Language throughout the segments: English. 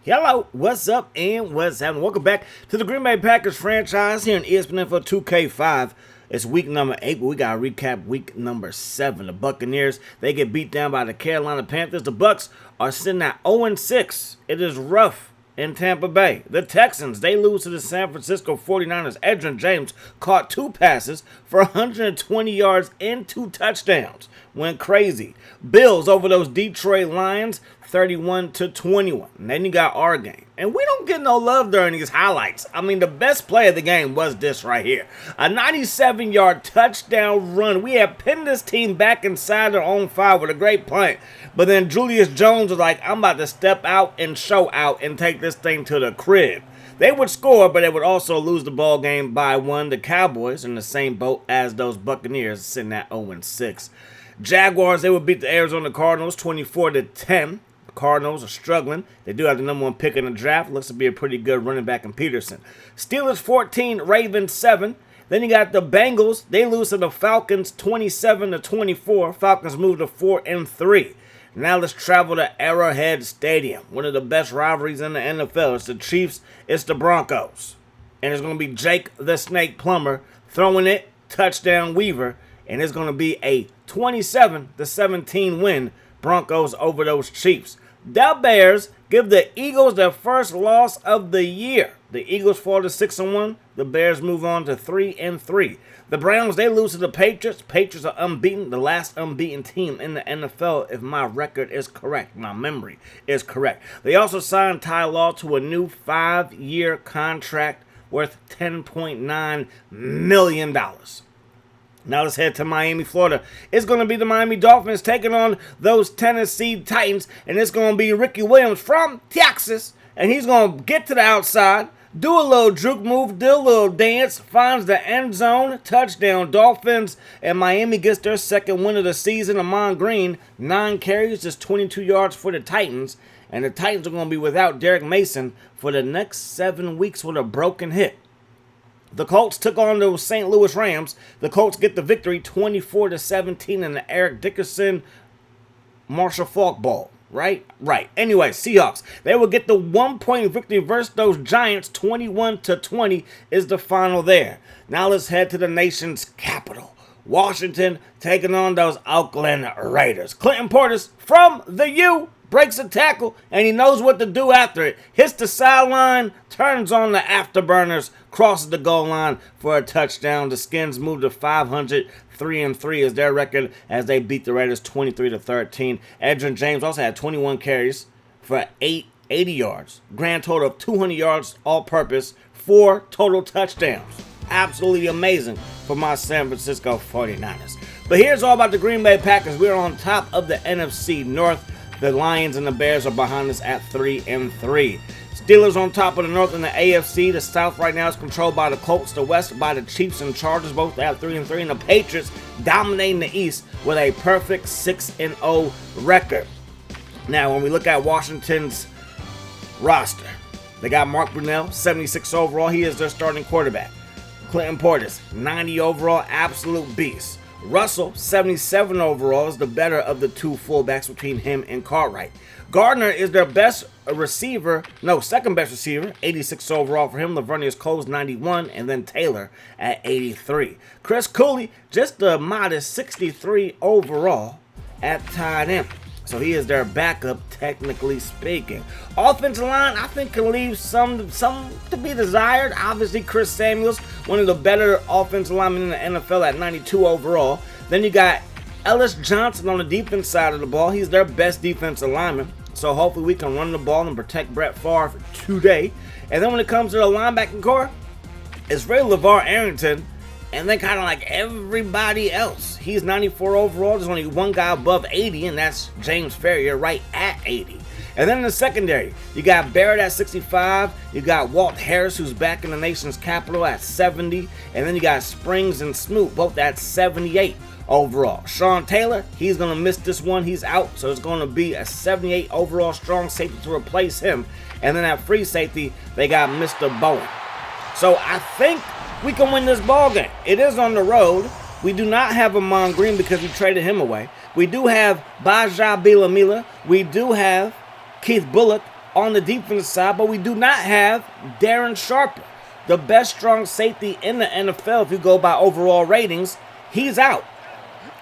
Hello, what's up and what's happening? Welcome back to the Green Bay Packers franchise here in ESPN NFL 2K5. It's week number 8, but we got to recap week number 7. The Buccaneers, they get beat down by the Carolina Panthers. The Bucs are sitting at 0-6. It is rough in Tampa Bay. The Texans, they lose to the San Francisco 49ers. Edgerrin James caught 2 passes for 120 yards and 2 touchdowns. Went crazy. Bills over those Detroit Lions, 31-21. And then you got our game. And we don't get no love during these highlights. I mean, the best play of the game was this right here. A 97-yard touchdown run. We have pinned this team back inside their own 5 with a great punt. But then Julius Jones was like, I'm about to step out and show out and take this thing to the crib. They would score, but they would also lose the ball game by 1. The Cowboys in the same boat as those Buccaneers, sitting at 0-6. Jaguars, they would beat the Arizona Cardinals 24-10. The Cardinals are struggling. They do have the number 1 pick in the draft. Looks to be a pretty good running back in Peterson. Steelers 14, Ravens 7. Then you got the Bengals. They lose to the Falcons 27-24. Falcons move to 4-3. Now let's travel to Arrowhead Stadium. One of the best rivalries in the NFL. It's the Chiefs, it's the Broncos. And it's going to be Jake the Snake Plummer throwing it, touchdown Weaver. And it's going to be a 27-17 win, Broncos over those Chiefs. The Bears give the Eagles their first loss of the year. The Eagles fall to 6-1. The Bears move on to 3-3. The Browns, they lose to the Patriots. Patriots are unbeaten, the last unbeaten team in the NFL, if my record is correct, my memory is correct. They also signed Ty Law to a new 5-year contract worth $10.9 million. Now let's head to Miami, Florida. It's going to be the Miami Dolphins taking on those Tennessee Titans. And it's going to be Ricky Williams from Texas. And he's going to get to the outside, do a little juke move, do a little dance, finds the end zone, touchdown Dolphins. And Miami gets their second win of the season. Amon Green, 9 carries, just 22 yards for the Titans. And the Titans are going to be without Derek Mason for the next 7 weeks with a broken hip. The Colts took on the St. Louis Rams. The Colts get the victory 24-17 in the Eric Dickerson Marshall Faulk ball. Right? Anyway, Seahawks. They will get the 1-point victory versus those Giants. 21-20 is the final there. Now let's head to the nation's capital. Washington taking on those Oakland Raiders. Clinton Portis from the U breaks a tackle, and he knows what to do after it. Hits the sideline, turns on the afterburners, crosses the goal line for a touchdown. The Skins move to 500. 3-3 is their record as they beat the Raiders 23-13. Edgerrin James also had 21 carries for 80 yards. Grand total of 200 yards all-purpose, 4 total touchdowns. Absolutely amazing for my San Francisco 49ers. But here's all about the Green Bay Packers. We're on top of the NFC North. The Lions and the Bears are behind us at 3-3. Steelers on top of the North in the AFC. The South right now is controlled by the Colts. The West by the Chiefs and Chargers, both at 3-3. And the Patriots dominating the East with a perfect 6-0 record. Now, when we look at Washington's roster, they got Mark Brunell, 76 overall. He is their starting quarterback. Clinton Portis, 90 overall, absolute beast. Russell, 77 overall, is the better of the 2 fullbacks between him and Cartwright. Gardner is their best receiver, second best receiver, 86 overall for him. Lavernius Coles, 91, and then Taylor at 83. Chris Cooley, just a modest 63 overall at tight end. So he is their backup, technically speaking. Offensive line, I think, can leave some to be desired. Obviously, Chris Samuels, one of the better offensive linemen in the NFL at 92 overall. Then you got Ellis Johnson on the defense side of the ball. He's their best defensive lineman. So hopefully we can run the ball and protect Brett Favre today. And then when it comes to the linebacking core, it's really LeVar Arrington. And then kind of like everybody else. He's 94 overall. There's only one guy above 80, and that's James Ferrier right at 80. And then in the secondary, you got Barrett at 65. You got Walt Harris, who's back in the nation's capital, at 70. And then you got Springs and Smoot, both at 78 overall. Sean Taylor, he's going to miss this one. He's out, so it's going to be a 78 overall strong safety to replace him. And then at free safety, they got Mr. Bowen. So I think we can win this ball game. It is on the road. We do not have Amon Green because we traded him away. We do have Baja Bilamila. We do have Keith Bullock on the defensive side, but we do not have Darren Sharper, the best strong safety in the NFL if you go by overall ratings. He's out.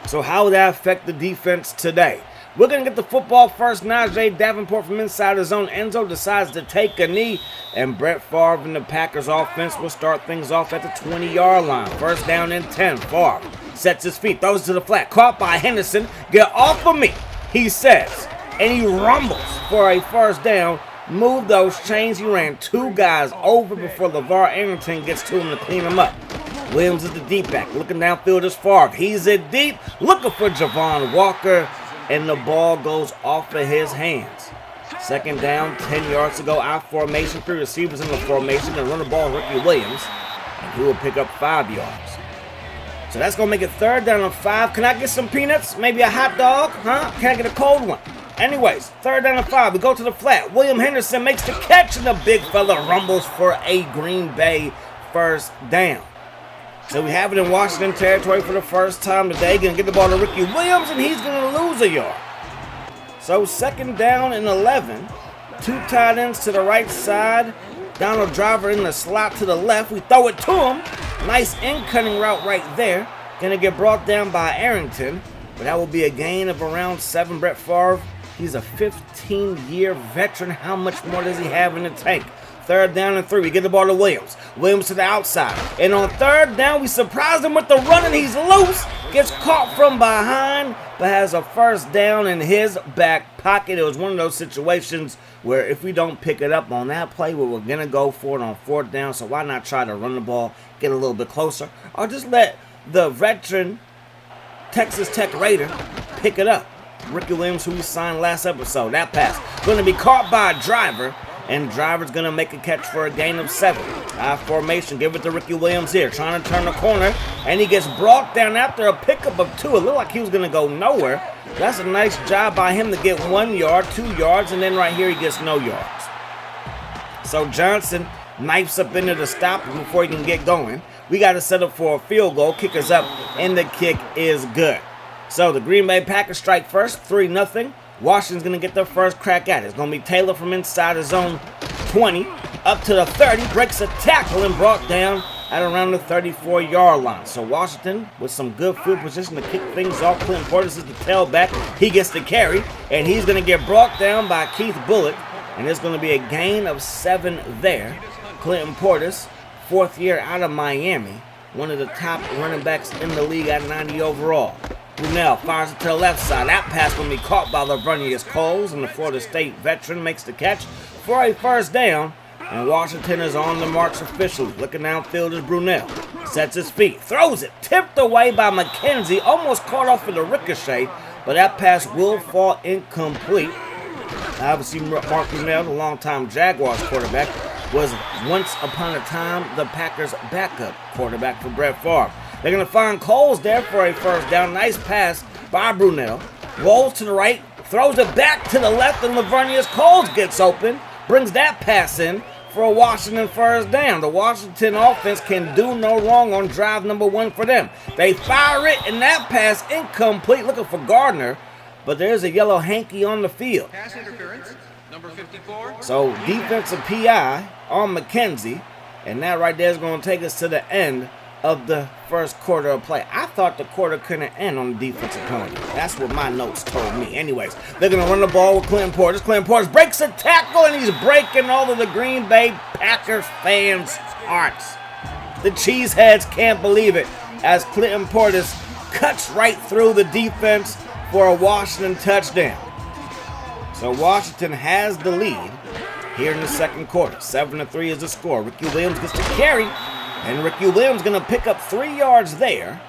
So how would that affect the defense today? We're going to get the football first. Najee Davenport from inside his own end zone decides to take a knee, and Brett Favre and the Packers offense will start things off at the 20-yard line. First down and 10. Favre sets his feet, throws to the flat, caught by Henderson. Get off of me, he says, and he rumbles for a first down. Move those chains. He ran two guys over before LeVar Arrington gets to him to clean him up. Williams is the deep back. Looking downfield is Favre. He's it deep, looking for Javon Walker, and the ball goes off of his hands. Second down, 10 yards to go. Out formation, three receivers in the formation. Going to run the ball, Ricky Williams, and he will pick up 5 yards. So that's going to make it third down and 5. Can I get some peanuts? Maybe a hot dog? Huh? Can I get a cold one? Anyways, third down and 5. We go to the flat. William Henderson makes the catch, and the big fella rumbles for a Green Bay first down. So we have it in Washington territory for the first time today. Going to get the ball to Ricky Williams, and he's going to lose a yard. So second down and 11. Two tight ends to the right side. Donald Driver in the slot to the left. We throw it to him. Nice in-cutting route right there. Going to get brought down by Arrington. But that will be a gain of around 7. Brett Favre, he's a 15-year veteran. How much more does he have in the tank? Third down and 3. We get the ball to Williams. Williams to the outside. And on third down, we surprise him with the run, and he's loose. Gets caught from behind, but has a first down in his back pocket. It was one of those situations where if we don't pick it up on that play, we're going to go for it on fourth down. So why not try to run the ball, get a little bit closer, or just let the veteran Texas Tech Raider pick it up. Ricky Williams, who we signed last episode. That pass going to be caught by a Driver. And Driver's going to make a catch for a gain of 7. High formation, give it to Ricky Williams here. Trying to turn the corner, and he gets brought down after a pickup of 2. It looked like he was going to go nowhere. That's a nice job by him to get 1 yard, 2 yards, and then right here he gets no yards. So Johnson knifes up into the stop before he can get going. We got to set up for a field goal. Kicker's up, and the kick is good. So the Green Bay Packers strike first, 3-0. Washington's going to get their first crack at it. It's going to be Taylor from inside his own 20 up to the 30. Breaks a tackle and brought down at around the 34-yard line. So Washington with some good field position to kick things off. Clinton Portis is the tailback. He gets the carry, and he's going to get brought down by Keith Bulluck. And there's going to be a gain of 7 there. Clinton Portis, 4th year out of Miami. One of the top running backs in the league at 90 overall. Brunell fires it to the left side. That pass will be caught by Laveranues Coles, and the Florida State veteran makes the catch for a first down. And Washington is on the march officially. Looking downfield is Brunell. Sets his feet, throws it, tipped away by McKenzie, almost caught off with a ricochet, but that pass will fall incomplete. Obviously, Mark Brunell, the longtime Jaguars quarterback, was once upon a time the Packers' backup quarterback for Brett Favre. They're going to find Coles there for a first down. Nice pass by Brunell. Rolls to the right, throws it back to the left, and Laveranues Coles gets open. Brings that pass in for a Washington first down. The Washington offense can do no wrong on drive number 1 for them. They fire it, and that pass incomplete. Looking for Gardner, but there's a yellow hanky on the field. Pass interference, number 54. So defensive PI on McKenzie, and that right there is going to take us to the end of the first quarter of play. I thought the quarter couldn't end on the defensive penalty. That's what my notes told me. Anyways, they're going to run the ball with Clinton Portis. Clinton Portis breaks a tackle, and he's breaking all of the Green Bay Packers fans' hearts. The cheeseheads can't believe it as Clinton Portis cuts right through the defense for a Washington touchdown. So Washington has the lead here in the second quarter. 7-3 is the score. Ricky Williams gets to carry. And Ricky Williams going to pick up 3 yards there.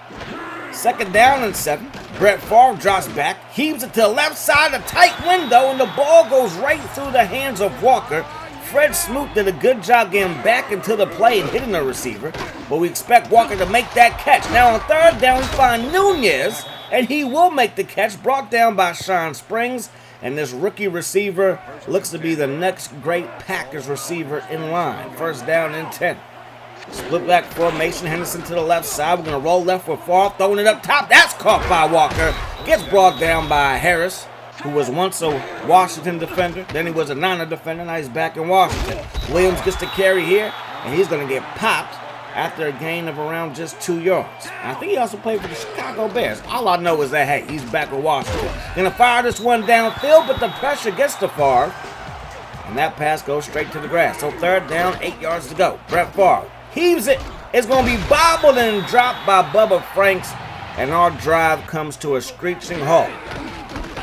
Second down and 7. Brett Favre drops back, heaves it to the left side, a tight window, and the ball goes right through the hands of Walker. Fred Smoot did a good job getting back into the play and hitting the receiver, but we expect Walker to make that catch. Now on third down, we find Nunez, and he will make the catch, brought down by Sean Springs. And this rookie receiver looks to be the next great Packers receiver in line. First down and 10. Split back formation, Henderson to the left side. We're going to roll left with Favre, throwing it up top. That's caught by Walker. Gets brought down by Harris. who was once a Washington defender. Then he was a Niner defender. Now he's back in Washington. Williams gets the carry here, and he's going to get popped after a gain of around just 2 yards. I think he also played for the Chicago Bears. All I know is that, hey, he's back in Washington. Going to fire this one downfield, but the pressure gets to Favre, and that pass goes straight to the grass. So 3rd down, 8 yards to go. Brett Favre heaves it. It's going to be bobbled and dropped by Bubba Franks, and our drive comes to a screeching halt.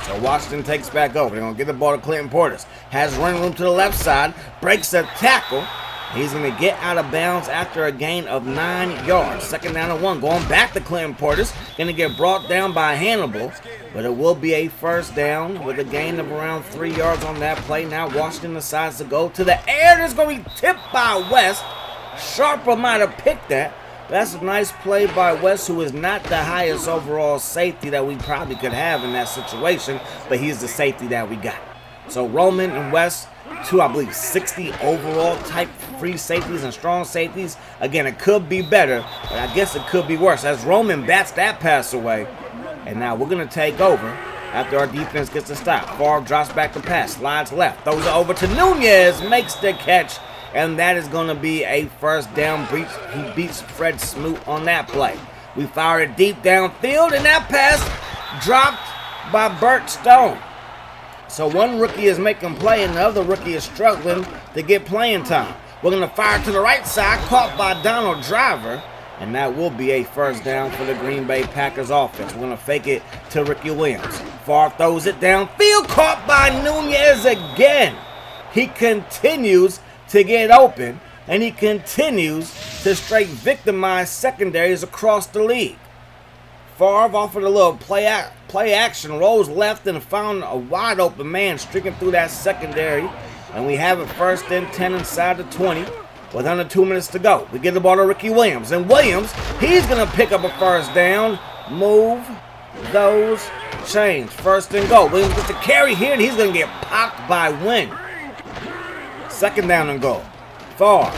So Washington takes back over. They're going to get the ball to Clinton Portis. Has running room to the left side. Breaks a tackle. He's going to get out of bounds after a gain of 9 yards. 2nd down and 1. Going back to Clinton Portis. Going to get brought down by Hannibal. But it will be a 1st down with a gain of around 3 yards on that play. Now Washington decides to go to the air. It's going to be tipped by West. Sharper might have picked that. That's a nice play by West, who is not the highest overall safety that we probably could have in that situation, but he's the safety that we got. So Roman and West, 2, I believe, 60 overall type free safeties and strong safeties. Again, it could be better, but I guess it could be worse as Roman bats that pass away. And now we're going to take over after our defense gets a stop. Favre drops back the pass, slides left, throws it over to Nunez, makes the catch. And that is going to be a 1st down breach. He beats Fred Smoot on that play. We fired it deep downfield, and that pass dropped by Burt Stone. So one rookie is making play, and the other rookie is struggling to get playing time. We're going to fire to the right side, caught by Donald Driver, and that will be a 1st down for the Green Bay Packers offense. We're going to fake it to Ricky Williams. Favre throws it downfield, caught by Nunez again. He continues to get open, and he continues to straight victimize secondaries across the league. Favre offered a little play action, rolls left and found a wide open man streaking through that secondary, and we have it 1st and 10 inside the 20 with under 2 minutes to go. We get the ball to Ricky Williams, and Williams, he's going to pick up a 1st down, move those chains. 1st and goal. Williams gets the carry here, and he's going to get popped by Wynn. 2nd down and goal. Favre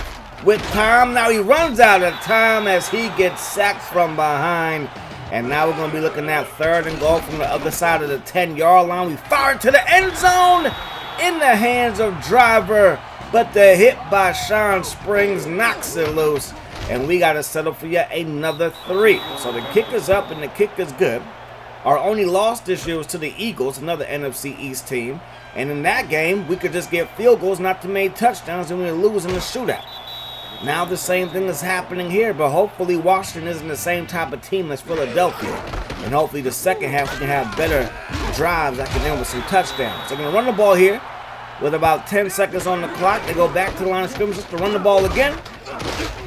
with time. Now he runs out of time as he gets sacked from behind. And now we're going to be looking at 3rd and goal from the other side of the 10-yard line. We fire it to the end zone in the hands of Driver. But the hit by Sean Springs knocks it loose. And we got to settle for yet another 3. So the kick is up and the kick is good. Our only loss this year was to the Eagles, another NFC East team. And in that game, we could just get field goals, not to make touchdowns, and we lose in the shootout. Now the same thing is happening here, but hopefully Washington isn't the same type of team as Philadelphia. And hopefully the second half we can have better drives that can end with some touchdowns. They're going to run the ball here with about 10 seconds on the clock. They go back to the line of scrimmage just to run the ball again.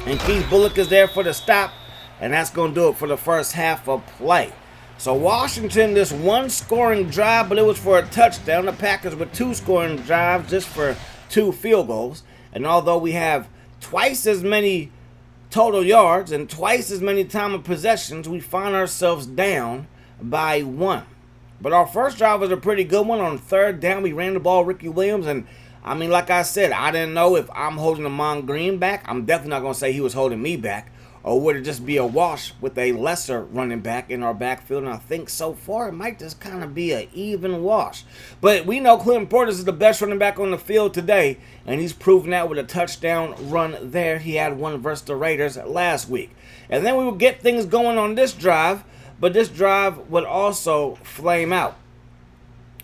And Keith Bullock is there for the stop, and that's going to do it for the 1st half of play. So Washington, this 1 scoring drive, but it was for a touchdown. The Packers with 2 scoring drives just for 2 field goals. And although we have twice as many total yards and twice as many time of possessions, we find ourselves down by 1. But our first drive was a pretty good one. On 3rd down, we ran the ball Ricky Williams. And, I mean, like I said, I didn't know if I'm holding Amon Green back. I'm definitely not going to say he was holding me back. Or would it just be a wash with a lesser running back in our backfield? And I think so far it might just kind of be an even wash. But we know Clinton Portis is the best running back on the field today. And he's proven that with a touchdown run there. He had one versus the Raiders last week. And then we will get things going on this drive. But this drive would also flame out.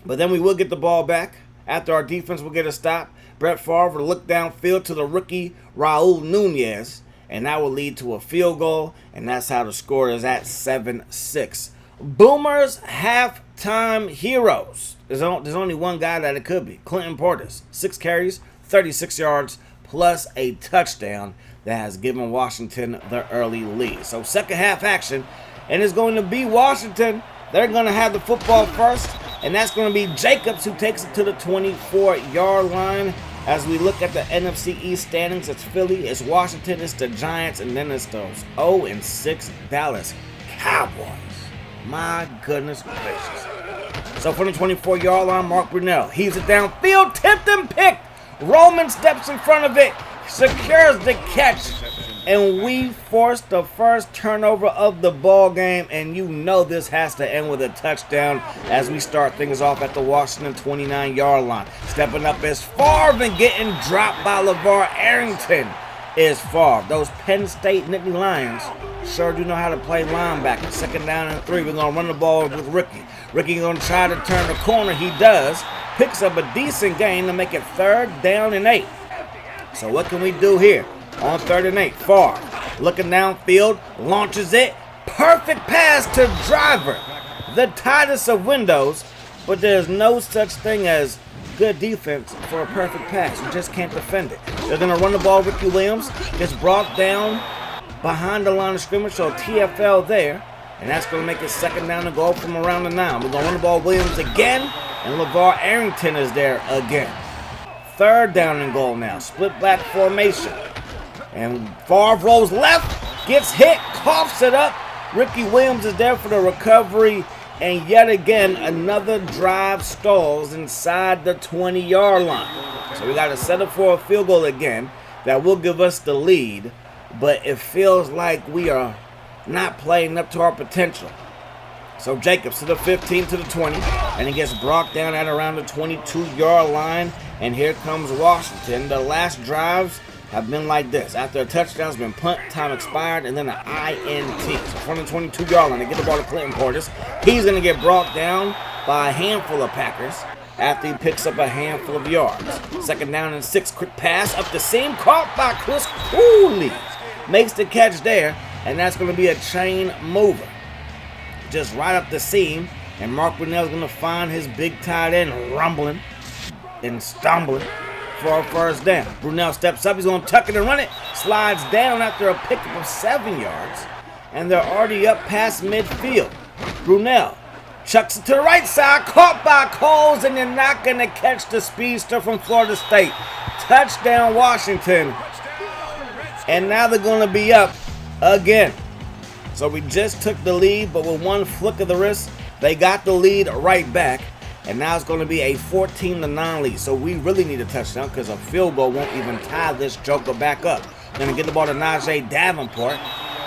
But then we will get the ball back after our defense will get a stop. Brett Favre will look downfield to the rookie Raul Nunez. And that will lead to a field goal, and that's how the score is at 7-6. Boomers halftime heroes. There's only one guy that it could be, Clinton Portis. 6 carries, 36 yards, plus a touchdown that has given Washington the early lead. So 2nd half action, and it's going to be Washington. They're going to have the football first, and that's going to be Jacobs who takes it to the 24-yard line. As we look at the NFC East standings, it's Philly, it's Washington, it's the Giants, and then it's those 0-6 Dallas Cowboys. My goodness gracious. So from the 24-yard line, Mark Brunell heaves it downfield, tipped and picked. Roman steps in front of it, secures the catch, And we forced the first turnover of the ball game, and you know this has to end with a touchdown as we start things off at the Washington 29-yard line. Stepping up is Favre and getting dropped by LeVar Arrington is Favre. Those Penn State Nittany Lions sure do know how to play linebacker. 2nd down and 3. We're going to run the ball with Ricky. Ricky going to try to turn the corner. He does. Picks up a decent gain to make it 3rd down and 8. So what can we do here? On 3rd and 8, Favre looking downfield, launches it. Perfect pass to Driver. The tightest of windows, but there's no such thing as good defense for a perfect pass. You just can't defend it. They're going to run the ball. Ricky Williams gets brought down behind the line of scrimmage, so TFL there. And that's going to make it 2nd down and goal from around the 9. We're going to run the ball Williams again, and LeVar Arrington is there again. 3rd down and goal now. Split back formation. And Favre rolls left, gets hit, coughs it up. Ricky Williams is there for the recovery. And yet again, another drive stalls inside the 20-yard line. So we got to set up for a field goal again. That will give us the lead. But it feels like we are not playing up to our potential. So Jacobs to the 15, to the 20. And he gets brought down at around the 22-yard line. And here comes Washington. The last drives have been like this. After a touchdown's been punt, time expired, and then an INT. So from the 22-yard line, they get the ball to Clinton Portis. He's going to get brought down by a handful of Packers after he picks up a handful of yards. 2nd down and 6. Quick pass up the seam, caught by Chris Cooley. Makes the catch there, and that's going to be a chain mover. Just right up the seam, and Mark Brunell's going to find his big tight end rumbling and stumbling for a 1st down. Brunell steps up. He's going to tuck it and run it. Slides down after a pickup of 7 yards. And they're already up past midfield. Brunell chucks it to the right side. Caught by Coles, and they're not going to catch the speedster from Florida State. Touchdown, Washington. And now they're going to be up again. So we just took the lead, but with one flick of the wrist, they got the lead right back. And now it's going to be a 14-9 lead. So we really need a touchdown because a field goal won't even tie this joker back up. Going to get the ball to Najee Davenport.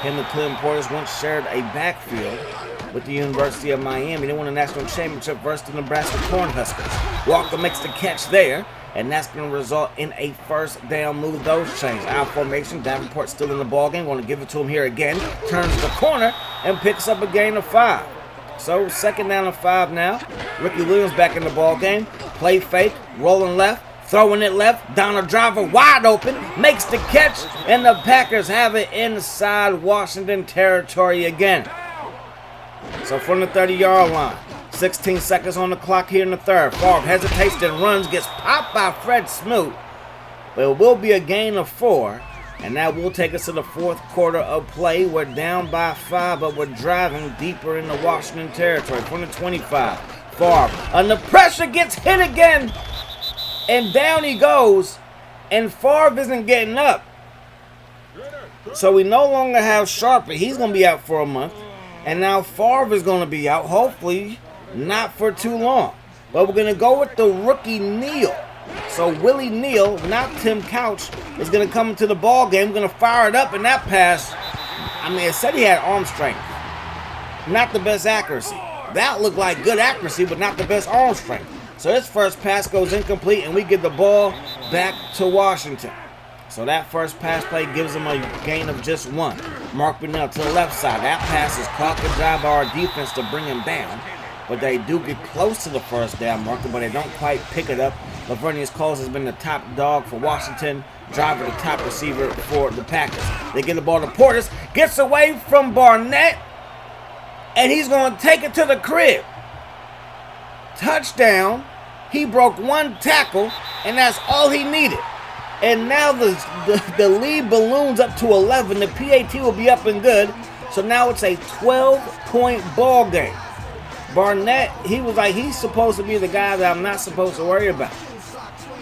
Him and Clinton Portis once shared a backfield with the University of Miami. They won a national championship versus the Nebraska Cornhuskers. Walker makes the catch there, and that's going to result in a 1st down. Move those chains. Out formation, Davenport still in the ballgame. Going to give it to him here again. Turns the corner and picks up a gain of 5. So 2nd down and 5 now. Ricky Williams back in the ball game. Play fake, rolling left, throwing it left. Donald Driver wide open, makes the catch, and the Packers have it inside Washington territory again. So from the 30-yard line, 16 seconds on the clock here in the 3rd. Favre hesitates and runs, gets popped by Fred Smoot. But it will be a gain of 4. And that will take us to the 4th quarter of play. We're down by 5, but we're driving deeper into Washington territory. From the 25, Favre under pressure gets hit again. And down he goes. And Favre isn't getting up. So we no longer have Sharper. He's going to be out for a month. And now Favre is going to be out. Hopefully not for too long. But we're going to go with the rookie Neal. So Willie Neal, not Tim Couch, is going to come into the ball game. We're going to fire it up, and that pass, I mean, it said he had arm strength. Not the best accuracy. That looked like good accuracy, but not the best arm strength. So his first pass goes incomplete, and we get the ball back to Washington. So that first pass play gives him a gain of just 1. Mark Brunell to the left side. That pass is caught the drive by our defense to bring him down. But they do get close to the 1st down marker, but they don't quite pick it up. Lavernius Coles has been the top dog for Washington. Driver the top receiver for the Packers. They get the ball to Portis. Gets away from Barnett. And he's going to take it to the crib. Touchdown. He broke 1 tackle, and that's all he needed. And now the lead balloons up to 11. The PAT will be up and good. So now it's a 12-point ball game. Barnett, he was like, he's supposed to be the guy that I'm not supposed to worry about.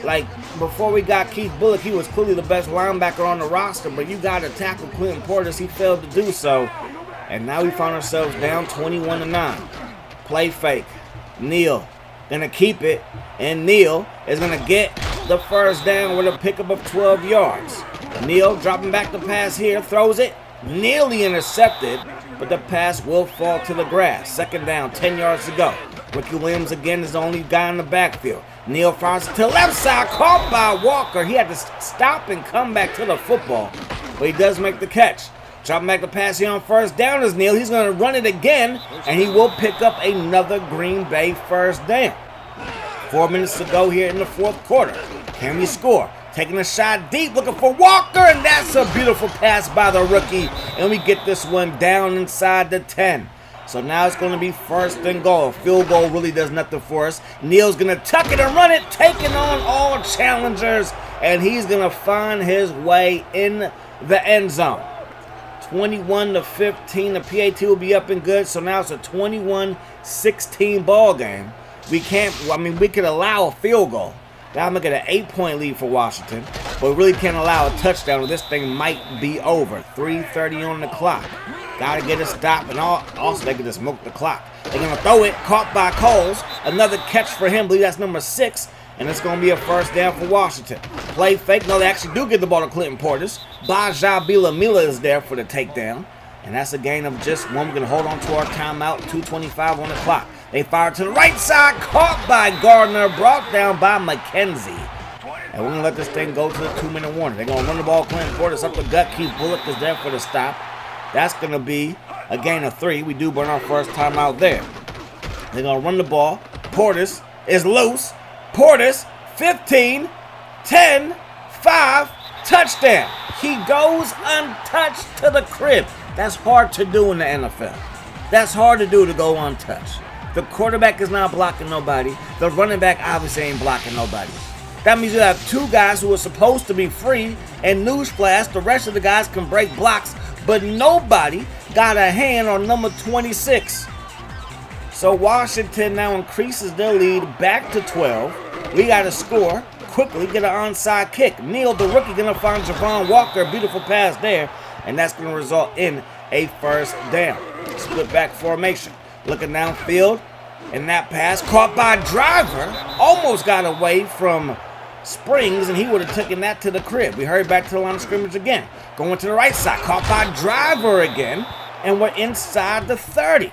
Like, before we got Keith Bullock, he was clearly the best linebacker on the roster, but you got to tackle Clinton Portis. He failed to do so. And now we find ourselves down 21-9. Play fake. Neal going to keep it, and Neal is going to get the 1st down with a pickup of 12 yards. Neal dropping back the pass here, throws it, nearly intercepted, but the pass will fall to the grass. Second down, 10 yards to go. Ricky Williams again is the only guy in the backfield. Neal fires it to the left side, caught by Walker. He had to stop and come back to the football, but he does make the catch. Dropping back the pass here on first down is Neal. He's going to run it again, and he will pick up another Green Bay first down. 4 minutes to go here in the fourth quarter. Can we score? Taking a shot deep, looking for Walker, and that's a beautiful pass by the rookie. And we get this one down inside the 10. So now it's going to be first and goal. A field goal really does nothing for us. Neal's going to tuck it and run it, taking on all challengers, and he's going to find his way in the end zone. 21-15, the PAT will be up and good, so now it's a 21-16 ball game. We could allow a field goal. Now I'm looking at an 8-point lead for Washington, but we really can't allow a touchdown or this thing might be over. 3:30 on the clock. Gotta get a stop, and also they can just milk the clock. They're gonna throw it, caught by Coles. Another catch for him, I believe that's number 6, and it's gonna be a first down for Washington. Play fake, no, they actually do get the ball to Clinton Portis. Baja Bilamila is there for the takedown, and that's a gain of just one. We're gonna hold on to our timeout, 2:25 on the clock. They fire to the right side, caught by Gardner, brought down by McKenzie. And we're going to let this thing go to the 2-minute warning. They're going to run the ball, Clinton Portis up the gut. Keith Bullock is there for the stop. That's going to be a gain of 3. We do burn our first time out there. They're going to run the ball. Portis is loose. Portis, 15, 10, 5, touchdown. He goes untouched to the crib. That's hard to do in the NFL. That's hard to do, to go untouched. The quarterback is not blocking nobody. The running back obviously ain't blocking nobody. That means you have 2 guys who are supposed to be free, and newsflash, the rest of the guys can break blocks, but nobody got a hand on number 26. So Washington now increases their lead back to 12. We got to score quickly, get an onside kick. Neal, the rookie, going to find Javon Walker. Beautiful pass there, and that's going to result in a first down. Split back formation. Looking downfield, and that pass caught by Driver. Almost got away from Springs, and he would have taken that to the crib. We hurry back to the line of scrimmage again. Going to the right side, caught by Driver again, and we're inside the 30.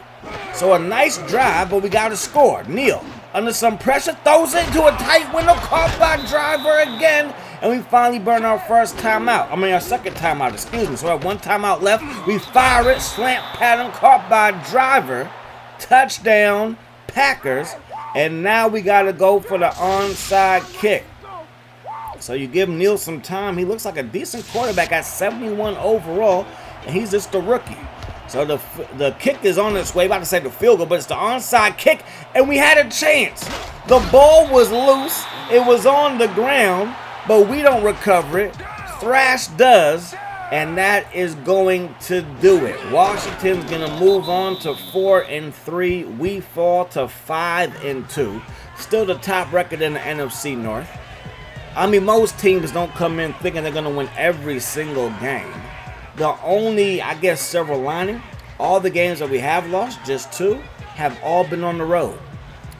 So a nice drive, but we got to score. Neal, under some pressure, throws it into a tight window, caught by Driver again, and we finally burn our first timeout. Our second timeout, excuse me. So we have 1 timeout left. We fire it, slant pattern, caught by Driver. Touchdown, Packers, and now we got to go for the onside kick. So you give Neal some time. He looks like a decent quarterback at 71 overall, and he's just a rookie. So the kick is on its way. About to say the field goal, but it's the onside kick, and we had a chance. The ball was loose. It was on the ground, but we don't recover it. Thrash does. And that is going to do it. Washington's going to move on to 4-3. We fall to 5-2. Still the top record in the NFC North. Most teams don't come in thinking they're going to win every single game. The only, silver lining, all the games that we have lost, just 2, have all been on the road.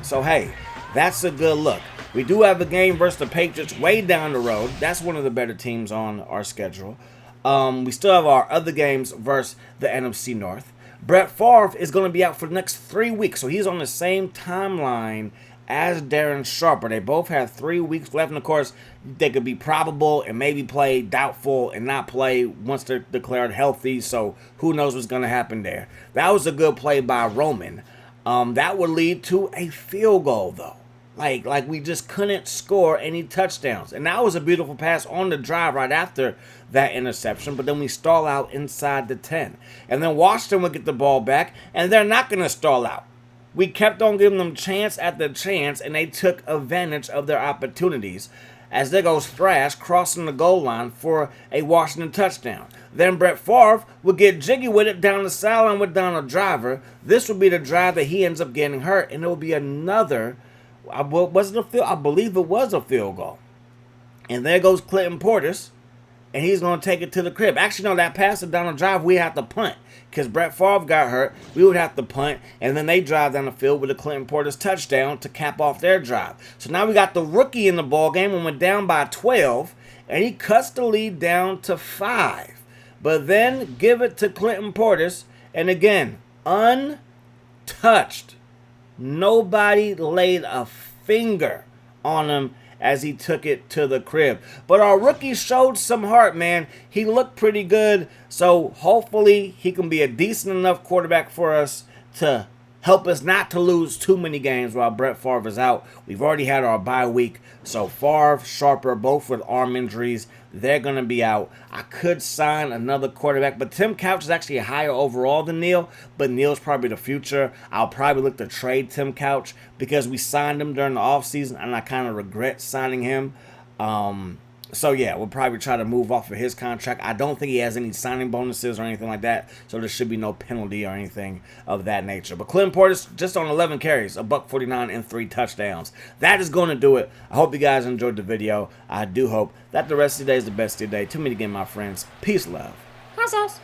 So, hey, that's a good look. We do have a game versus the Patriots way down the road. That's one of the better teams on our schedule. We still have our other games versus the NFC North. Brett Favre is going to be out for the next 3 weeks, so he's on the same timeline as Darren Sharper. They both have 3 weeks left, and of course, they could be probable and maybe play, doubtful and not play once they're declared healthy, so who knows what's going to happen there. That was a good play by Roman. That would lead to a field goal, though. Like we just couldn't score any touchdowns. And that was a beautiful pass on the drive right after that interception, but then we stall out inside the 10. And then Washington would get the ball back, and they're not going to stall out. We kept on giving them chance after chance, and they took advantage of their opportunities. As there goes Thrash crossing the goal line for a Washington touchdown. Then Brett Favre would get jiggy with it down the sideline with Donald Driver. This would be the drive that he ends up getting hurt, and it will be another. Was it a field? I believe it was a field goal. And there goes Clinton Portis, and he's going to take it to the crib. Actually, no, that pass to Donald Drive, we have to punt. Because Brett Favre got hurt, we would have to punt, and then they drive down the field with a Clinton Portis touchdown to cap off their drive. So now we got the rookie in the ball game and went down by 12, and he cuts the lead down to 5. But then give it to Clinton Portis, and again, untouched. Nobody laid a finger on him as he took it to the crib. But our rookie showed some heart, man. He looked pretty good, so hopefully he can be a decent enough quarterback for us to help us not to lose too many games while Brett Favre is out. We've already had our bye week, so Favre, Sharper, both with arm injuries, they're going to be out. I could sign another quarterback, but Tim Couch is actually higher overall than Neal, but Neal's probably the future. I'll probably look to trade Tim Couch because we signed him during the offseason, and I kind of regret signing him. So, yeah, we'll probably try to move off of his contract. I don't think he has any signing bonuses or anything like that, so there should be no penalty or anything of that nature. But Clinton Portis, just on 11 carries, $149 and 3 touchdowns. That is going to do it. I hope you guys enjoyed the video. I do hope that the rest of the day is the best of your day. To meet again, my friends. Peace, love. Hot sauce.